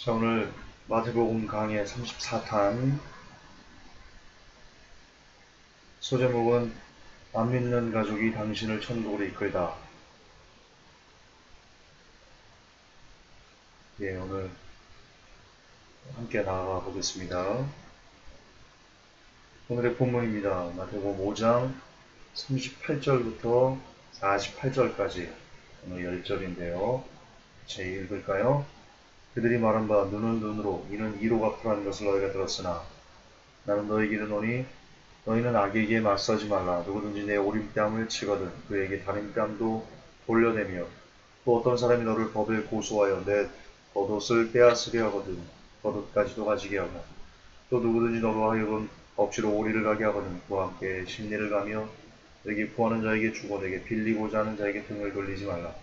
자, 오늘 마태복음 강의 34탄 소제목은 안 믿는 가족이 당신을 천국으로 이끌다. 예, 오늘 함께 나아가 보겠습니다. 오늘의 본문입니다. 마태복음 5장 38절부터 48절까지 오늘 10절인데요. 제 읽을까요? 그들이 말한 바 눈은 눈으로 이는 이로 갚으라는 것을 너희가 들었으나 나는 너희에게 이르노니 너희는 악에게 맞서지 말라. 누구든지 내 오른뺨을 치거든 그에게 다른 뺨도 돌려내며 또 어떤 사람이 너를 법에 고소하여 내 겉옷을 빼앗으려 하거든 겉옷까지도 가지게 하고 또 누구든지 너로 하여금 억지로 오리를 가게 하거든 그와 함께 심리를 가며 내게 구하는 자에게 주고 내게 빌리고자 하는 자에게 등을 돌리지 말라.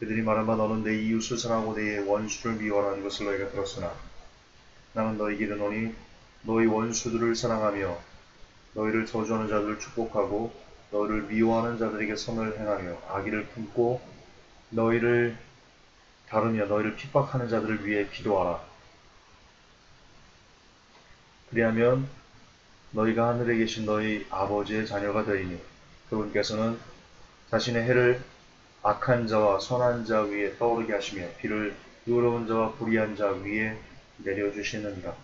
그들이 말한 바 너는 내 이웃을 사랑하고 내 원수를 미워하는 것을 너희가 들었으나 나는 너희에게 이르노니 너희 원수들을 사랑하며 너희를 저주하는 자들을 축복하고 너희를 미워하는 자들에게 선을 행하며 악의를 품고 너희를 다루며 너희를 핍박하는 자들을 위해 기도하라. 그리하면 너희가 하늘에 계신 너희 아버지의 자녀가 되리니 그분께서는 자신의 해를 악한 자와 선한 자 위에 떠오르게 하시며 비를 의로운 자와 불의한 자 위에 내려주시느니라.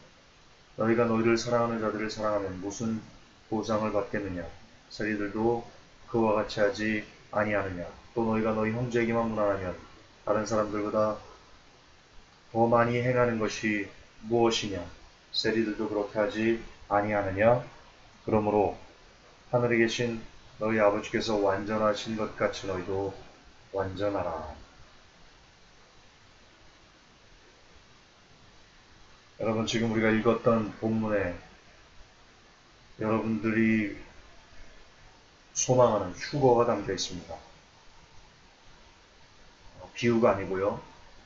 너희가 너희를 사랑하는 자들을 사랑하면 무슨 보상을 받겠느냐? 세리들도 그와 같이 하지 아니하느냐? 또 너희가 너희 형제에게만 무난하면 다른 사람들보다 더 많이 행하는 것이 무엇이냐? 세리들도 그렇게 하지 아니하느냐? 그러므로 하늘에 계신 너희 아버지께서 완전하신 것 같이 너희도 완전하라. 여러분, 지금 우리가 읽었던 본문에 여러분들이 소망하는 휴거가 담겨 있습니다. 비유가 아니고요.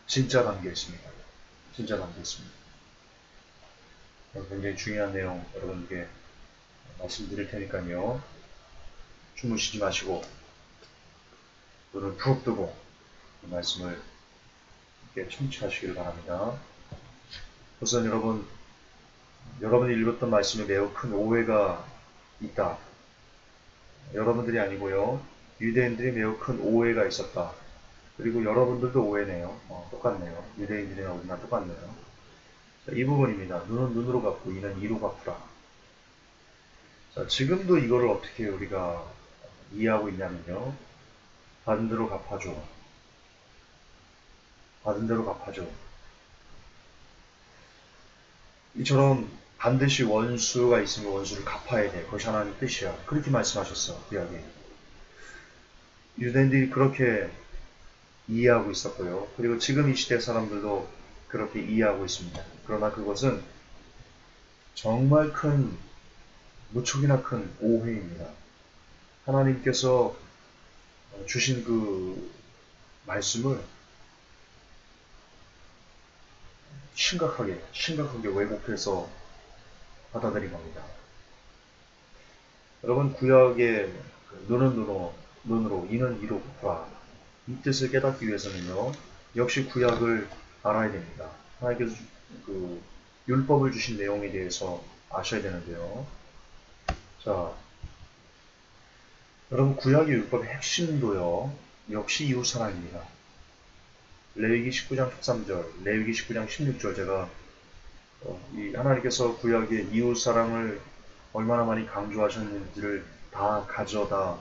진짜 담겨 있습니다. 진짜 담겨 있습니다. 굉장히 중요한 내용 여러분께 말씀드릴 테니까요. 주무시지 마시고 눈을 푹 뜨고 이 말씀을 함께 청취하시길 바랍니다. 우선 여러분이 읽었던 말씀에 매우 큰 오해가 있다. 여러분들이 아니고요. 유대인들이 매우 큰 오해가 있었다. 그리고 여러분들도 오해네요. 똑같네요. 유대인들이나 우리나 똑같네요. 자, 이 부분입니다. 눈은 눈으로 갚고 이는 이로 갚으라. 자, 지금도 이거를 어떻게 우리가 이해하고 있냐면요. 받은 대로 갚아줘. 받은 대로 갚아줘. 이처럼 반드시 원수가 있으면 원수를 갚아야 돼. 그것이 하나님의 뜻이야. 그렇게 말씀하셨어. 구약에. 유대인들이 그렇게 이해하고 있었고요. 그리고 지금 이 시대 사람들도 그렇게 이해하고 있습니다. 그러나 그것은 정말 무척이나 큰 오해입니다. 하나님께서 주신 그 말씀을 심각하게 왜곡해서 받아들인 겁니다. 여러분, 구약의 눈은 눈으로 이는 이로 갚아 이 뜻을 깨닫기 위해서는요, 역시 구약을 알아야 됩니다. 하나님께서 그 율법을 주신 내용에 대해서 아셔야 되는데요. 자, 여러분, 구약의 율법의 핵심도요, 역시 이웃사랑입니다. 레위기 19장 13절, 레위기 19장 16절, 제가 이 하나님께서 구약의 이웃사랑을 얼마나 많이 강조하셨는지를 다 가져다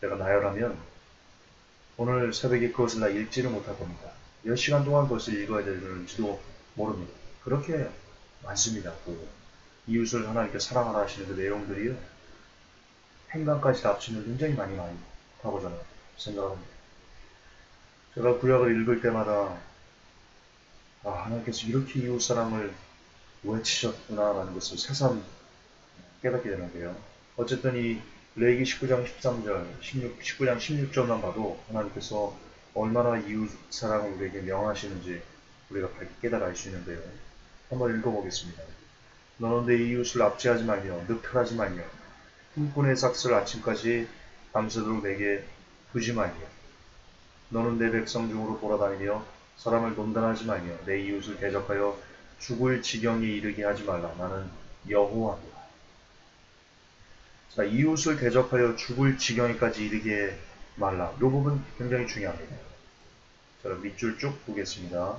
제가 나열하면 오늘 새벽에 그것을 다 읽지를 못할 겁니다. 몇 시간 동안 그것을 읽어야 되는지도 모릅니다. 그렇게 많습니다. 그 이웃을 하나님께 사랑하라 하시는 그 내용들이요. 행간까지 다 합치면 굉장히 많다고 저는 생각합니다. 제가 구약을 읽을 때마다 하나님께서 이렇게 이웃사랑을 외치셨구나라는 것을 새삼 깨닫게 되는데요. 어쨌든 이 레위기 19장 13절, 19장 16절만 봐도 하나님께서 얼마나 이웃 사랑을 우리에게 명하시는지 우리가 밝게 깨달아 알 수 있는데요. 한번 읽어보겠습니다. 너는 내 이웃을 압제하지 말며 늑탈하지 말며 흠꾼의 삭슬 아침까지 밤새도록 내게 두지 말며 너는 내 백성 중으로 돌아다니며 사람을 논단하지 말며 내 이웃을 대적하여 죽을 지경에 이르게 하지 말라. 나는 여호와니라. 자, 이웃을 대적하여 죽을 지경에까지 이르게 말라. 이 부분 굉장히 중요합니다. 자, 밑줄 쭉 보겠습니다.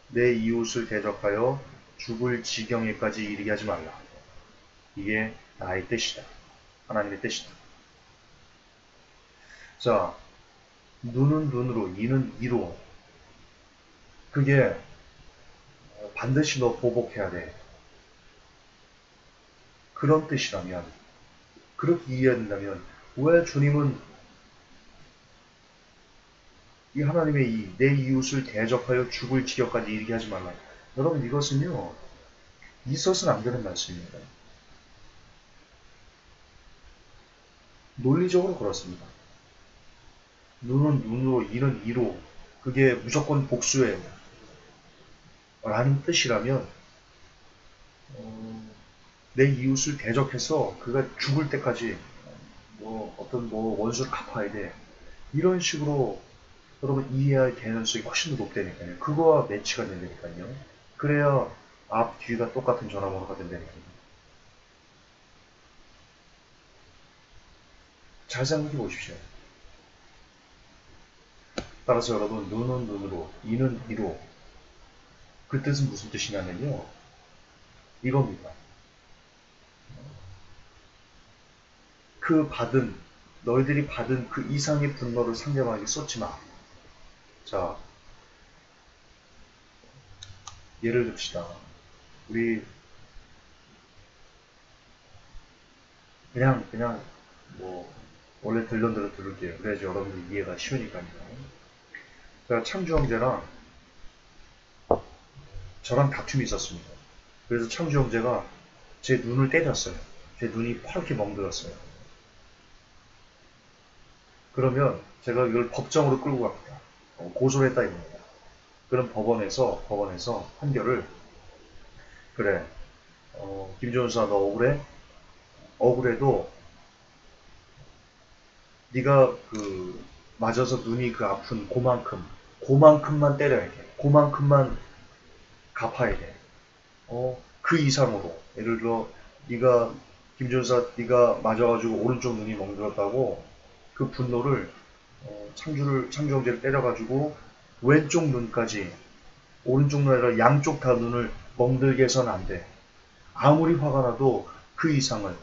내 이웃을 대적하여 죽을 지경에까지 이르게 하지 말라. 이게 나의 뜻이다. 하나님의 뜻이다. 자, 눈은 눈으로, 이는 이로. 그게 반드시 너 보복해야 돼. 그런 뜻이라면, 그렇게 이해한다면, 왜 주님은 이 하나님의 내 이웃을 대적하여 죽을 지경까지 이르게 하지 말라. 여러분, 이것은요, 있어서는 안 되는 말씀입니다. 논리적으로 그렇습니다. 눈은 눈으로, 이는 이로. 그게 무조건 복수예요. 라는 뜻이라면, 내 이웃을 대적해서 그가 죽을 때까지 어떤 원수를 갚아야 돼. 이런 식으로 여러분 이해할 개연성이 훨씬 더 높다니까요. 그거와 매치가 된다니까요. 그래야 앞, 뒤가 똑같은 전화번호가 된다니까요. 잘 생각해 보십시오. 따라서 여러분, 눈은 눈으로, 이는 이로. 그 뜻은 무슨 뜻이냐면요. 이겁니다. 너희들이 받은 그 이상의 분노를 상대방에게 쏟지 마. 자, 예를 듭시다. 우리 그냥 원래 들던 대로 들을게요. 그래야지 여러분들 이해가 쉬우니까요. 제가 창주 형제랑 저랑 다툼이 있었습니다. 그래서 창주 형제가 제 눈을 때렸어요. 제 눈이 파랗게 멍들었어요. 그러면 제가 이걸 법정으로 끌고 갑니다. 고소를 했다 이겁니다. 그럼 법원에서 판결을, 그래, 김준수야 너 억울해? 억울해도 네가 맞아서 눈이 아픈 그만큼만 때려야 돼. 그만큼만 갚아야 돼. 그 이상으로. 예를 들어 네가 김준사 네가 맞아가지고 오른쪽 눈이 멍들었다고 그 분노를 창주 형제를 때려가지고 왼쪽 눈까지, 오른쪽 눈 아니라 양쪽 다 눈을 멍들게 해서는 안 돼. 아무리 화가 나도 그 이상을,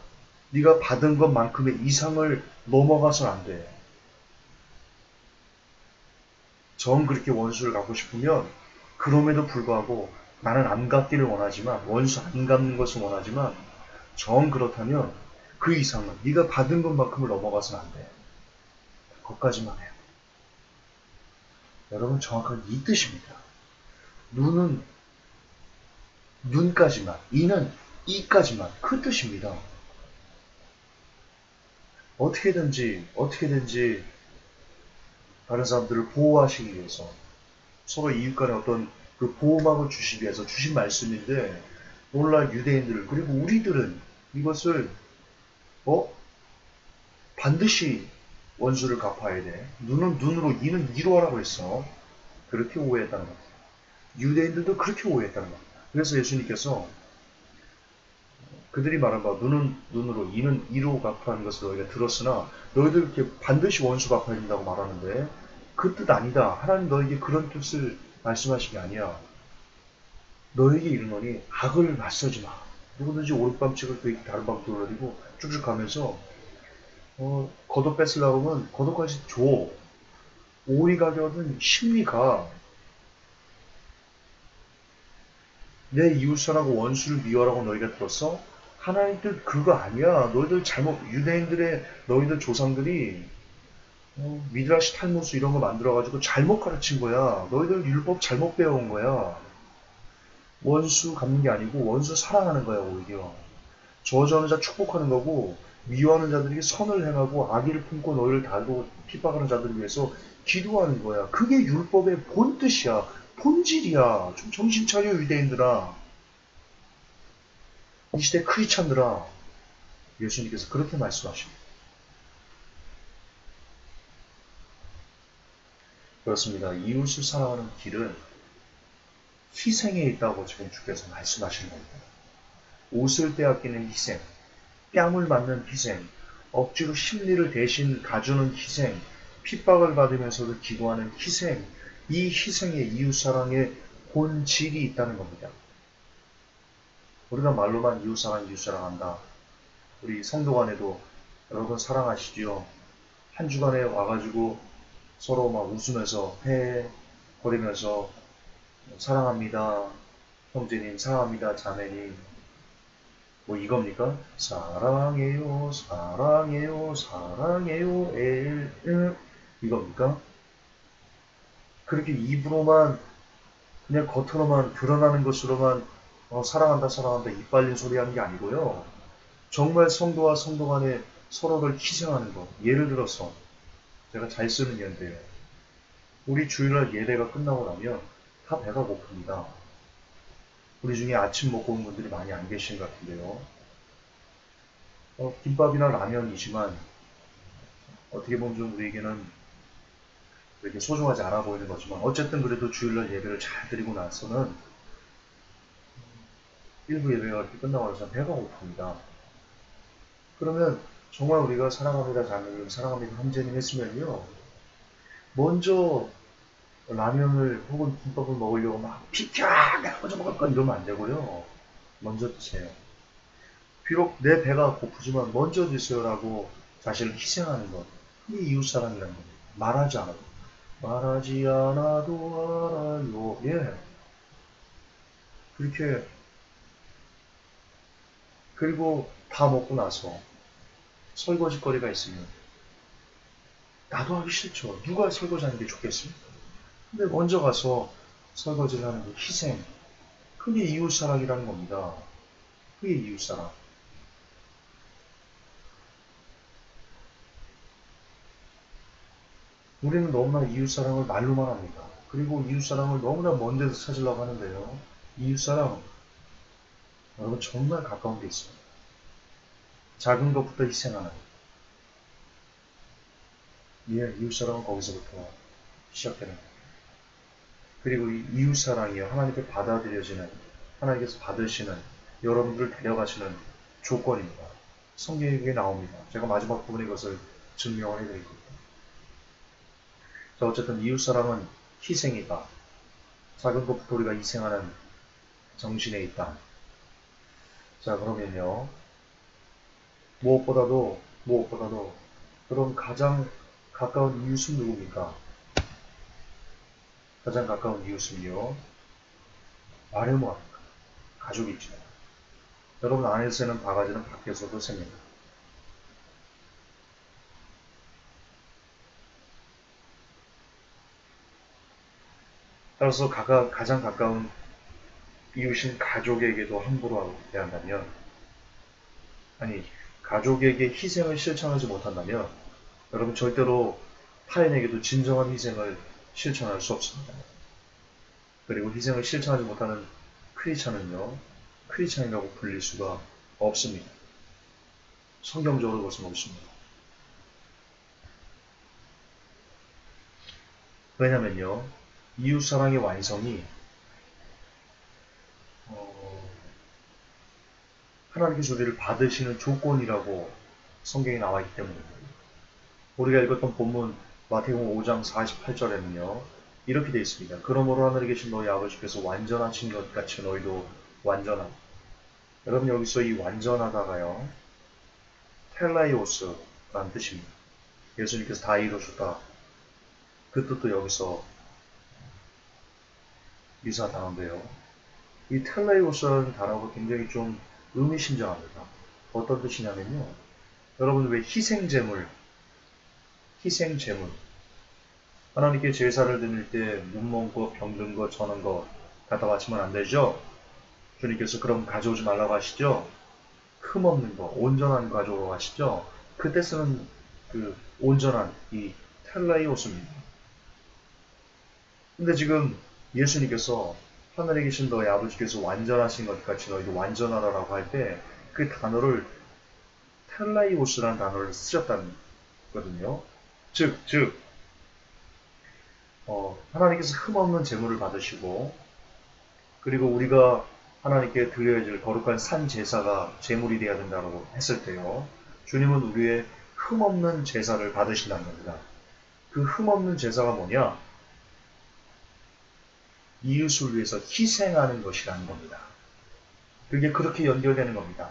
네가 받은 것만큼의 이상을 넘어가서는 안 돼. 정 그렇게 원수를 갚고 싶으면 그럼에도 불구하고 나는 안 갚기를 원하지만, 원수 안 갚는 것을 원하지만, 정 그렇다면 그 이상은 네가 받은 것만큼을 넘어가서는 안 돼. 거기까지만 해요. 여러분, 정확한 이 뜻입니다. 눈은 눈까지만, 이는 이까지만, 그 뜻입니다. 어떻게든지 다른 사람들을 보호하시기 위해서, 서로 이웃 간에 어떤 그 보호막을 주시기 위해서 주신 말씀인데, 오늘날 유대인들 그리고 우리들은 이것을 반드시 원수를 갚아야 돼. 눈은 눈으로, 이는 이로 하라고 했어. 그렇게 오해했다는 겁니다. 유대인들도 그렇게 오해했다는 겁니다. 그래서 예수님께서 그들이 말한 바 눈은 눈으로, 이는 이로 갚아하는 것을 너희가 들었으나 너희들 이렇게 반드시 원수 갚아야 된다고 말하는데 그 뜻 아니다. 하나님 너에게 그런 뜻을 말씀하신 게 아니야. 너에게 이르노니 악을 맞서지 마. 누구든지 오른밤 찍을 그 다른 밤 돌아다니고 쭉쭉 가면서 겉옷 뺏으려고 하면 겉옷까지 줘. 오리 가격은 심리가 내 이웃사랑하고 원수를 미워하라고 너희가 들었어? 하나님 뜻 그거 아니야. 너희들 유대인들의 너희들 조상들이 미드라시 탈무스 이런 거 만들어가지고 잘못 가르친 거야. 너희들 율법 잘못 배워온 거야. 원수 갚는 게 아니고 원수 사랑하는 거야 오히려. 저주하는 자 축복하는 거고 미워하는 자들에게 선을 행하고 악의를 품고 너희를 다루고 핍박하는 자들을 위해서 기도하는 거야. 그게 율법의 본뜻이야. 본질이야. 좀 정신 차려 유대인들아. 이 시대 크리스찬들아. 예수님께서 그렇게 말씀하십니다. 그렇습니다. 이웃을 사랑하는 길은 희생에 있다고 지금 주께서 말씀하시는 겁니다. 옷을 빼앗기는 희생, 뺨을 맞는 희생, 억지로 심리를 대신 가주는 희생, 핍박을 받으면서도 기도하는 희생, 이 희생에 이웃사랑의 본질이 있다는 겁니다. 우리가 말로만 이웃사랑, 이웃사랑한다. 우리 성도 간에도 여러분 사랑하시지요? 한 주간에 와가지고 서로 막 웃으면서 거리면서 사랑합니다. 형제님 사랑합니다. 자매님 뭐 이겁니까? 사랑해요 사랑해요 사랑해요 이겁니까? 그렇게 입으로만 그냥 겉으로만 드러나는 것으로만 사랑한다 사랑한다 이빨린 소리 하는 게 아니고요. 정말 성도와 성도 간에 서로를 희생하는 것. 예를 들어서 제가 잘 쓰는 예인데요. 우리 주일날 예배가 끝나고 나면 다 배가 고픕니다. 우리 중에 아침 먹고 온 분들이 많이 안 계신 것 같은데요. 김밥이나 라면이지만 어떻게 보면 좀 우리에게는 이렇게 소중하지 않아 보이는 거지만 어쨌든 그래도 주일날 예배를 잘 드리고 나서는 일부 예배가 이렇게 끝나고 나서 배가 고픕니다. 그러면 정말 우리가 사랑합니다 자매님, 사랑합니다 형제님 했으면요. 먼저 라면을 혹은 김밥을 먹으려고 막 비켜! 먼저 먹을 건 이러면 안 되고요. 먼저 드세요. 비록 내 배가 고프지만 먼저 드세요라고 자신을 희생하는 것. 이게 이웃사랑이라는 겁니다. 말하지 않아도. 말하지 않아도 알아요. 예. 그렇게, 그리고 다 먹고 나서 설거지거리가 있으면 나도 하기 싫죠. 누가 설거지 하는 게 좋겠습니까? 근데 먼저 가서 설거지를 하는 게 희생. 그게 이웃사랑이라는 겁니다. 그게 이웃사랑. 우리는 너무나 이웃사랑을 말로만 합니다. 그리고 이웃사랑을 너무나 먼 데서 찾으려고 하는데요. 이웃사랑, 여러분 정말 가까운 데 있습니다. 작은 것부터 희생하는. 예, 이웃사랑은 거기서부터 시작되는 거예요. 그리고 이 이웃사랑이요. 하나님께 받아들여지는, 하나님께서 받으시는, 여러분들을 데려가시는 조건입니다. 성경에 나옵니다. 제가 마지막 부분에 그것을 증명을 해드리겠습니다. 자, 어쨌든 이웃사랑은 희생이다. 작은 것부터 우리가 희생하는 정신에 있다. 자, 그러면요. 무엇보다도, 그럼 가장 가까운 이웃은 누굽니까? 가장 가까운 이웃은요. 말해 뭐합니까? 가족이죠. 여러분 안에서 새는 바가지는 밖에서도 셉니다. 따라서 가장 가까운 이웃인 가족에게도 함부로 대한다면, 아니, 가족에게 희생을 실천하지 못한다면, 여러분 절대로 타인에게도 진정한 희생을 실천할 수 없습니다. 그리고 희생을 실천하지 못하는 크리스찬은요, 크리스찬이라고 불릴 수가 없습니다. 성경적으로 그것은 없습니다. 왜냐면요, 이웃사랑의 완성이 하나님께서 우리를 받으시는 조건이라고 성경에 나와 있기 때문입니다. 우리가 읽었던 본문 마태복음 5장 48절에는요. 이렇게 되어 있습니다. 그러므로 하늘에 계신 너희 아버지께서 완전하신 것 같이 너희도 완전하다. 여러분 여기서 이 완전하다가요. 텔라이오스라는 뜻입니다. 예수님께서 다 이루셨다. 그 뜻도 여기서 미사당한데요. 이 텔라이오스라는 단어가 굉장히 좀 의미심장합니다. 어떤 뜻이냐면요. 여러분 왜 희생제물. 하나님께 제사를 드릴 때 눈먼 것, 병든 것, 저는 것 갖다 바치면 안 되죠? 주님께서 그럼 가져오지 말라고 하시죠? 흠없는 거, 온전한 거 가져오라고 하시죠? 그때 쓰는 그 온전한 이 텔라이오스입니다. 근데 지금 예수님께서 하늘에 계신 너희 아버지께서 완전하신 것 같이 너희도 완전하라라고 할 때 그 단어를 텔라이오스라는 단어를 쓰셨다는 거거든요. 즉, 하나님께서 흠없는 제물을 받으시고 그리고 우리가 하나님께 드려야 될 거룩한 산 제사가 제물이 되어야 된다고 했을 때요. 주님은 우리의 흠없는 제사를 받으신다는 겁니다. 그 흠없는 제사가 뭐냐? 이웃을 위해서 희생하는 것이라는 겁니다. 그게 그렇게 연결되는 겁니다.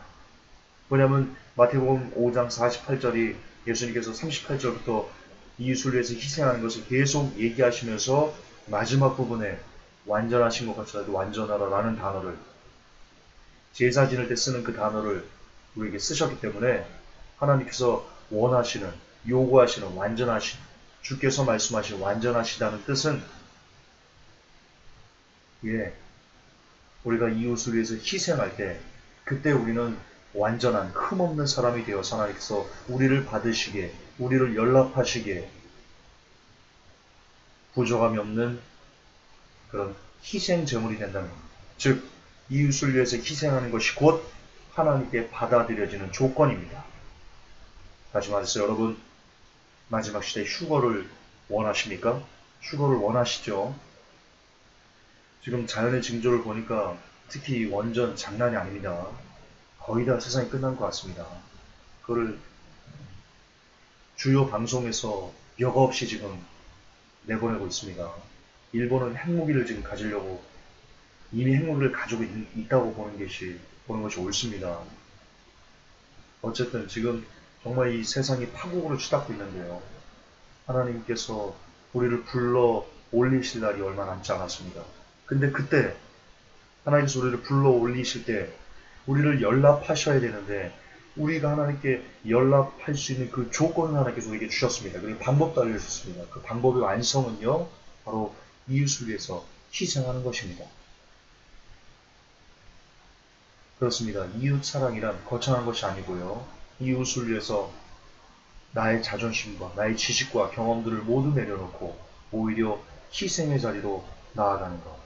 왜냐하면 마태복음 5장 48절이 예수님께서 38절부터 이웃을 위해서 희생하는 것을 계속 얘기하시면서 마지막 부분에 완전하신 것 같지라도 완전하라라는 단어를 제사 지낼 때 쓰는 그 단어를 우리에게 쓰셨기 때문에 하나님께서 원하시는, 요구하시는 완전하신, 주께서 말씀하신 완전하시다는 뜻은 우리가 이웃을 위해서 희생할 때 그때 우리는 완전한 흠없는 사람이 되어서 하나님께서 우리를 받으시게, 우리를 연락하시게 부족함이 없는 그런 희생 제물이 된다는 겁니다. 즉 이웃을 위해서 희생하는 것이 곧 하나님께 받아들여지는 조건입니다. 다시 말해서 여러분 마지막 시대 휴거를 원하십니까? 휴거를 원하시죠? 지금 자연의 징조를 보니까 특히 원전 장난이 아닙니다. 거의 다 세상이 끝난 것 같습니다. 그거를 주요 방송에서 여과 없이 지금 내보내고 있습니다. 일본은 핵무기를 지금 가지려고 이미 핵무기를 가지고 있다고 보는 것이 옳습니다. 어쨌든 지금 정말 이 세상이 파국으로 치닫고 있는데요. 하나님께서 우리를 불러 올리실 날이 얼마 남지 않았습니다. 근데 그때 하나님께서 우리를 불러 올리실 때 우리를 연락하셔야 되는데 우리가 하나님께 연락할 수 있는 그 조건을 하나님께서 우리에게 주셨습니다. 그리고 방법도 알려주셨습니다. 그 방법의 완성은요. 바로 이웃을 위해서 희생하는 것입니다. 그렇습니다. 이웃 사랑이란 거창한 것이 아니고요. 이웃을 위해서 나의 자존심과 나의 지식과 경험들을 모두 내려놓고 오히려 희생의 자리로 나아가는 것.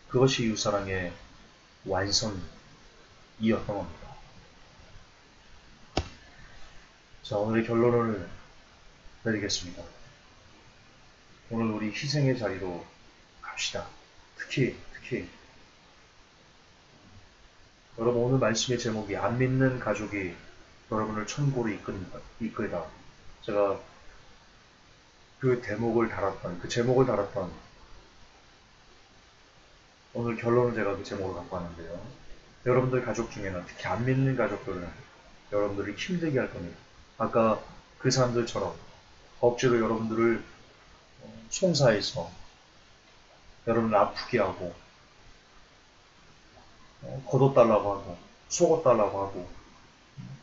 그것이 이웃사랑의 완성이었던 겁니다. 자, 오늘의 결론을 내리겠습니다. 오늘 우리 희생의 자리로 갑시다. 특히 여러분 오늘 말씀의 제목이 안 믿는 가족이 여러분을 천국으로 이끌다. 제가 그 제목을 달았던 오늘 결론은 제가 그 제목을 갖고 왔는데요. 여러분들 가족 중에는 특히 안 믿는 가족들은 여러분들을 힘들게 할 겁니다. 아까 그 사람들처럼 억지로 여러분들을 송사해서 여러분을 아프게 하고 걷어달라고 하고 속어달라고 하고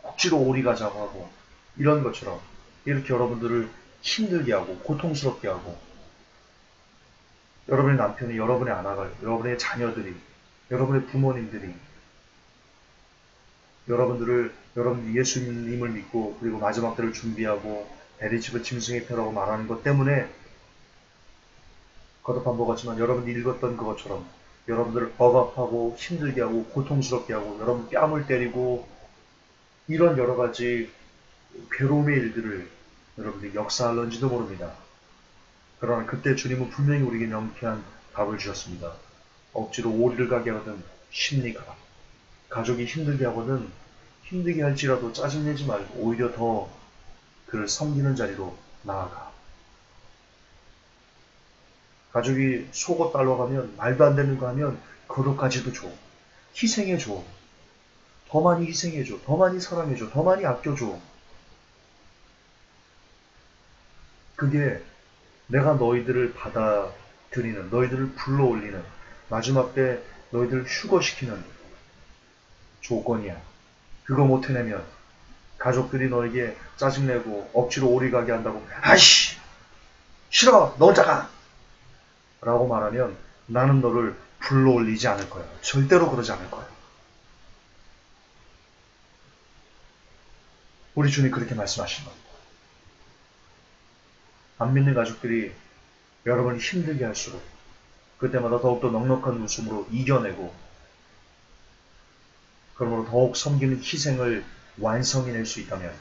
억지로 오리 가자고 하고 이런 것처럼 이렇게 여러분들을 힘들게 하고 고통스럽게 하고 여러분의 남편이 여러분의 아내가 여러분의 자녀들이 여러분의 부모님들이 여러분 예수님을 믿고 그리고 마지막 때를 준비하고 베리집을 짐승의 표라고 말하는 것 때문에 거듭한 것 같지만 여러분이 읽었던 그것처럼 여러분들을 억압하고 힘들게 하고 고통스럽게 하고 여러분 뺨을 때리고 이런 여러 가지 괴로움의 일들을 여러분들이 역사할런지도 모릅니다. 그러나 그때 주님은 분명히 우리에게 명쾌한 답을 주셨습니다. 억지로 오리를 가게 하거든 십니까? 가족이 힘들게 하거든 힘들게 할지라도 짜증내지 말고 오히려 더 그를 섬기는 자리로 나아가. 가족이 속옷 달러 가면 말도 안 되는 거 하면 그것까지도 줘. 희생해줘. 더 많이 희생해줘. 더 많이 사랑해줘. 더 많이 아껴줘. 그게 내가 너희들을 받아들이는, 너희들을 불러올리는, 마지막 때 너희들을 휴거시키는 조건이야. 그거 못 해내면 가족들이 너에게 짜증내고 억지로 오리 가게 한다고 아이씨 싫어 너 혼자 가 라고 말하면 나는 너를 불러올리지 않을 거야. 절대로 그러지 않을 거야. 우리 주님 그렇게 말씀하신 겁니다. 안 믿는 가족들이 여러분을 힘들게 할수록 그때마다 더욱더 넉넉한 웃음으로 이겨내고 그러므로 더욱 섬기는 희생을 완성해낼 수 있다면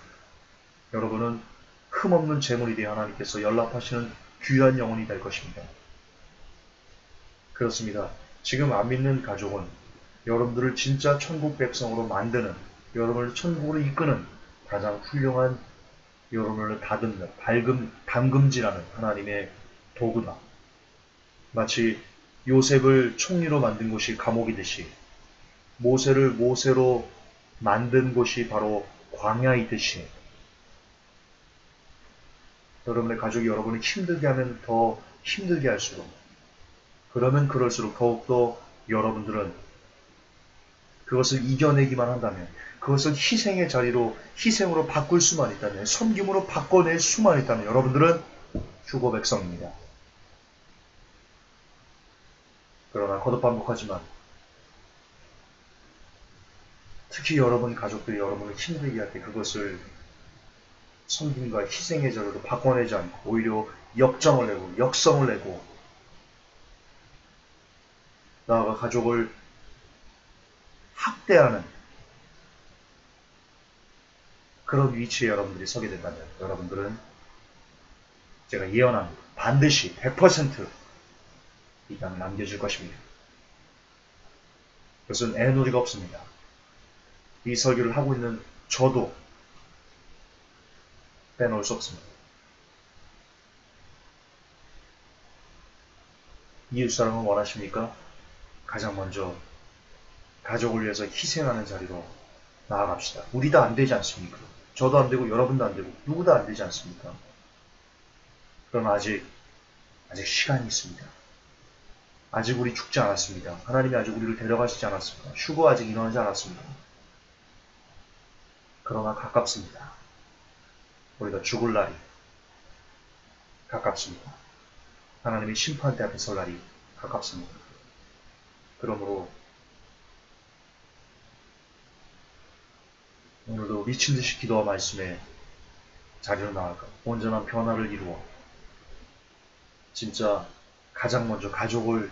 여러분은 흠없는 제물이 되어 하나님께서 연락하시는 귀한 영혼이 될 것입니다. 그렇습니다. 지금 안 믿는 가족은 여러분들을 진짜 천국 백성으로 만드는, 여러분을 천국으로 이끄는 가장 훌륭한 여러분을 다듬는 담금질하는 하나님의 도구다. 마치 요셉을 총리로 만든 곳이 감옥이듯이, 모세를 모세로 만든 곳이 바로 광야이듯이, 여러분의 가족이 여러분을 힘들게 하면 더 힘들게 할수록, 그러면 그럴수록 더욱더 여러분들은 그것을 이겨내기만 한다면, 그것을 희생의 자리로, 희생으로 바꿀 수만 있다면, 섬김으로 바꿔낼 수만 있다면 여러분들은 휴거 백성입니다. 그러나 거듭 반복하지만 특히 여러분 가족들이 여러분을 힘들게 할 때 그것을 섬김과 희생의 자료로 바꿔내지 않고 오히려 역정을 내고 역성을 내고 나아가 가족을 학대하는 그런 위치에 여러분들이 서게 된다면 여러분들은 제가 예언합니다. 반드시 100% 이 땅에 남겨질 것입니다. 그것은 애놀이가 없습니다. 이 설교를 하고 있는 저도 빼놓을 수 없습니다. 이웃사랑을 원하십니까? 가장 먼저 가족을 위해서 희생하는 자리로 나아갑시다. 우리 다 안 되지 않습니까? 저도 안 되고 여러분도 안 되고 누구도 안 되지 않습니까? 그러나 아직 시간이 있습니다. 아직 우리 죽지 않았습니다. 하나님이 아직 우리를 데려가시지 않았습니다. 휴거 아직 일어나지 않았습니다. 그러나 가깝습니다. 우리가 죽을 날이 가깝습니다. 하나님의 심판대 앞에 설 날이 가깝습니다. 그러므로 오늘도 미친듯이 기도와 말씀에 자리로 나아가 온전한 변화를 이루어 진짜 가장 먼저 가족을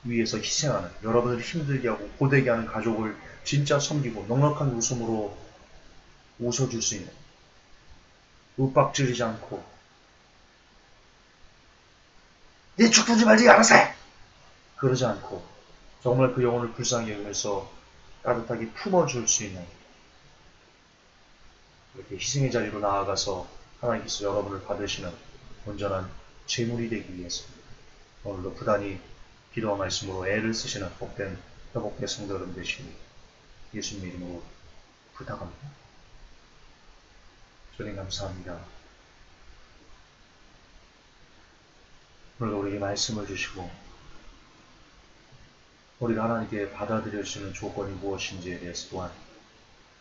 위해서 희생하는, 여러분을 힘들게 하고 고되게 하는 가족을 진짜 섬기고 넉넉한 웃음으로 웃어줄 수 있는, 윽박지르지 않고 네 죽든지 말지 알아서 해! 그러지 않고 정말 그 영혼을 불쌍히 여기면서 따뜻하게 품어줄 수 있는, 이렇게 희생의 자리로 나아가서 하나님께서 여러분을 받으시는 온전한 제물이 되기 위해서 오늘도 부단히 기도와 말씀으로 애를 쓰시는 복된 회복된 성도 여러분 되시기 예수님 이름으로 부탁합니다. 주님 감사합니다. 오늘도 우리에게 말씀을 주시고 우리가 하나님께 받아들일 수 있는 조건이 무엇인지에 대해서 또한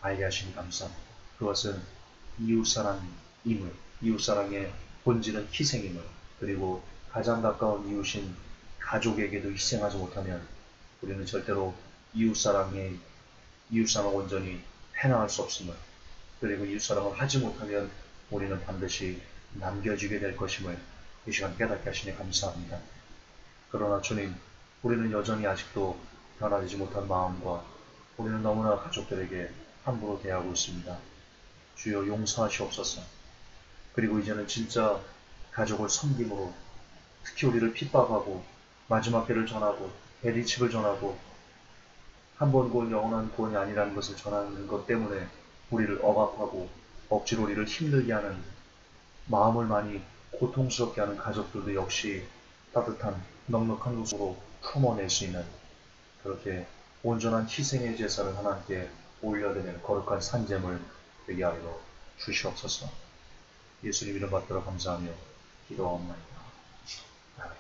알게 하시니 감사합니다. 그것은 이웃사랑임을, 이웃사랑의 본질은 희생임을, 그리고 가장 가까운 이웃인 가족에게도 희생하지 못하면 우리는 절대로 이웃사랑을 온전히 해나갈 수 없음을, 그리고 이웃사랑을 하지 못하면 우리는 반드시 남겨지게 될 것임을 이 시간 깨닫게 하시니 감사합니다. 그러나 주님, 우리는 여전히 아직도 변화되지 못한 마음과 우리는 너무나 가족들에게 함부로 대하고 있습니다. 주여 용서하시옵소서. 그리고 이제는 진짜 가족을 섬김으로 특히 우리를 핍박하고 마지막 때를 전하고 대리칩을 전하고 한 번 구원 영원한 구원이 아니라는 것을 전하는 것 때문에 우리를 억압하고 억지로 우리를 힘들게 하는, 마음을 많이 고통스럽게 하는 가족들도 역시 따뜻한 넉넉한 웃음으로 품어낼 수 있는 그렇게 온전한 희생의 제사를 하나님께 올려드리는 거룩한 산재물 되게 하여 주시옵소서. 예수님 이름 받들어 감사하며 기도하옵나이다. 아멘.